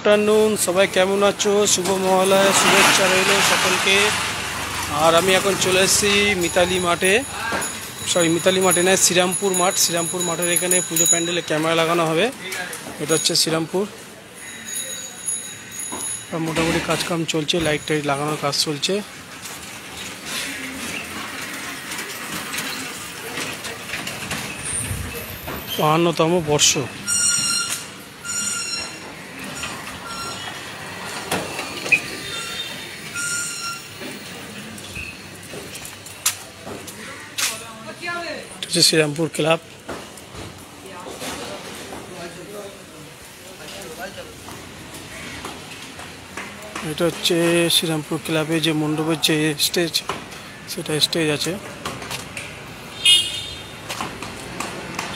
Afternoon, সবাই কেমন আছো? শুভ মহালয়া শুভেচ্ছা রইল সকলকে। আর আমি এখন চলে এসেছি মিতালি মাঠে, মিতালি মাঠে নয়, শ্রীরামপুর মাঠ। শ্রীরামপুর মাঠের এখানে পুজো প্যান্ডেলে ক্যামেরা লাগানো হবে। এটা হচ্ছে শ্রীরামপুর। মোটামুটি কাজকাম চলছে, লাইট টাইট লাগানোর কাজ চলছে। বাহান্নতম বর্ষ। শ্রীরামপুর ক্লাব। এটা হচ্ছে শ্রীরামপুর ক্লাবে যে মণ্ডপের যে স্টেজ, সেটা স্টেজ আছে।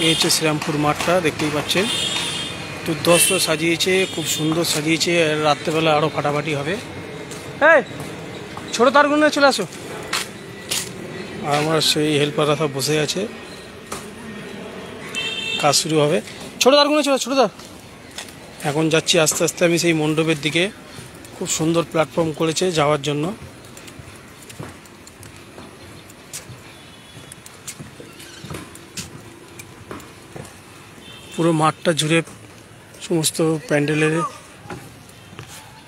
এই হচ্ছে শ্রীরামপুর মাঠটা, দেখতেই পাচ্ছেন। দুর্ধর্ষ সাজিয়েছে, খুব সুন্দর সাজিয়েছে। রাত্রেবেলা আরও ফাটাফাটি হবে। হ্যাঁ, ছোটো তারগুলো চলে আসো। আর আমার সেই হেল্পাররা সব বসে আছে, কাজ শুরু হবে। ছোটো তারগুলো চলে, ছোটো তার। এখন যাচ্ছি আস্তে আস্তে আমি সেই মণ্ডপের দিকে। খুব সুন্দর প্ল্যাটফর্ম করেছে যাওয়ার জন্য। পুরো মাঠটা জুড়ে সমস্ত প্যান্ডেলের।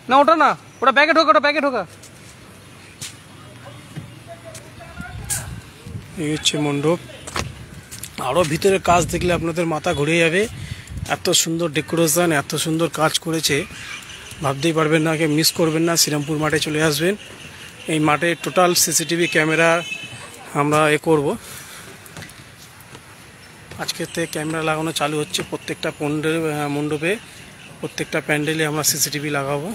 না ওটা না, ওটা ব্যাগে ঢোকা, ওটা ব্যাগে ঢোকা। এই হচ্ছে মণ্ডপ। আরও ভিতরে কাজ দেখলে আপনাদের মাথা ঘুরে যাবে। এত সুন্দর ডেকোরেশন, এত সুন্দর কাজ করেছে, ভাবতেই পারবেন না। মিস করবেন না, শ্রীরামপুর মাঠে চলে আসবেন। এই মাঠে টোটাল সিসিটিভি ক্যামেরা আমরা করব। আজকের থেকে ক্যামেরা লাগানো চালু হচ্ছে প্রত্যেকটা মণ্ডপে, প্রত্যেকটা প্যান্ডেলে আমরা সিসিটিভি লাগাবো।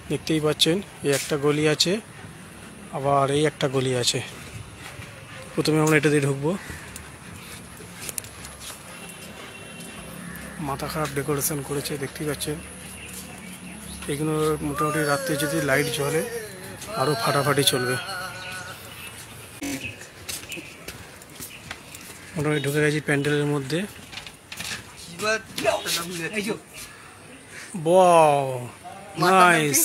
দেখতেই পাচ্ছেন, এই একটা গলি আছে, আবার এই একটা গলি আছে। প্রথমে আমরা এটা দিয়ে ঢুকবো। মাথা খারাপ ডেকোরেশন করেছে, দেখতেই পাচ্ছেন। এগুলো মোটামুটি রাত্রে যদি লাইট জ্বলে আরও ফাটাফাটি চলবে। মোটামুটি ঢুকে গেছি প্যান্ডেলের মধ্যে। ওয়াও, নাইস,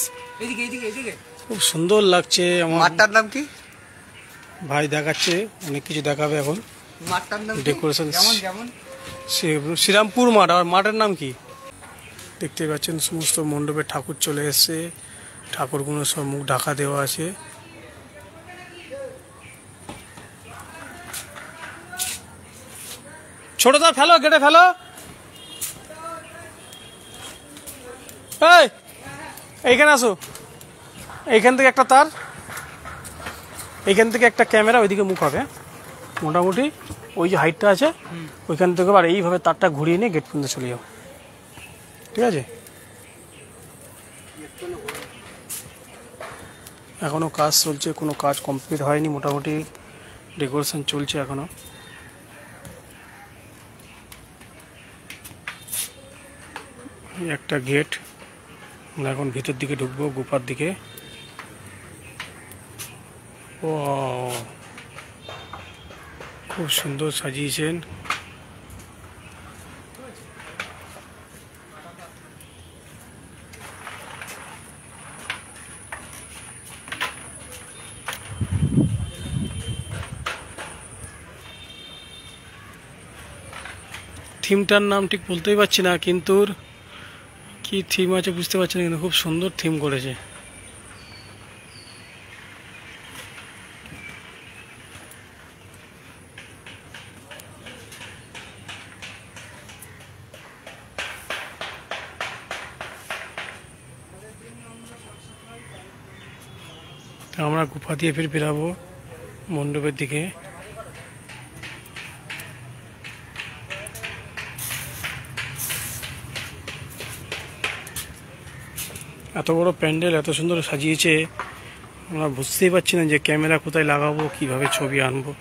খুব সুন্দর লাগছে। আমার মাঠটার নাম কি ভাই দেখাচ্ছে, অনেক কিছু দেখাবে এখন। মাঠটার নাম ডেকোরেশন কেমন? শ্রীরামপুর মাঠ। আর মাঠের নাম কি? দেখতে পাচ্ছেন সমস্ত মণ্ডপে ঠাকুর চলে এসছে। ঠাকুরগুলো সব মুখ ঢাকা দেওয়া আছে। ছোটদা ফেলো, গেটে ফেলো। এইখানে আসো। এইখান থেকে একটা তার, এইখান থেকে একটা ক্যামেরা, ওইদিকে মুখ হবে। মোটামুটি ওই যে হাইটটা আছে, ওইখান থেকে আবার এইভাবে তারটা ঘুরিয়ে নিয়ে গেট পর্যন্ত চলে যাও। ঠিক আছে? এখনও কাজ চলছে, কোনো কাজ কমপ্লিট হয়নি। মোটামুটি ডেকোরেশন চলছে এখনও। একটা গেট, আমরা এখন ভিতর দিকে ঢুকবো, গুফার দিকে। ও, খুব সুন্দর সাজিয়েছেন। থিমটার নাম ঠিক বলতেই পারছি না, কিন্তু কি থিম আছে বুঝতে পারছি না, কিন্তু খুব সুন্দর থিম করেছে। আমরা গুফা দিয়ে ফির বেরাবো মণ্ডপের দিকে। এত বড় প্যান্ডেল, এত সুন্দর সাজিয়েছে, আমরা বুঝতেই পারছি না যে ক্যামেরা কোথায় লাগাবো, কিভাবে ছবি আনবো।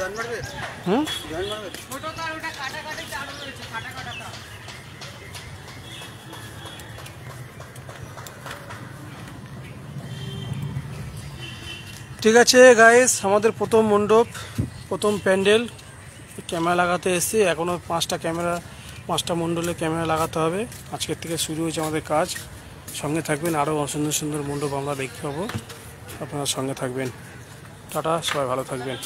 গান মারবে। হুম, ঠিক আছে গাইস, আমাদের প্রথম মণ্ডপ, প্রথম প্যান্ডেল ক্যামেরা লাগাতে এসেছি। এখনও 5টা মণ্ডলে ক্যামেরা লাগাতে হবে। আজকের থেকে শুরু হয়েছে আমাদের কাজ। সঙ্গে থাকবেন, আরও সুন্দর সুন্দর মণ্ডপ আমরা দেখতে পাবো, আপনারা সঙ্গে থাকবেন। টাটা, সবাই ভালো থাকবেন।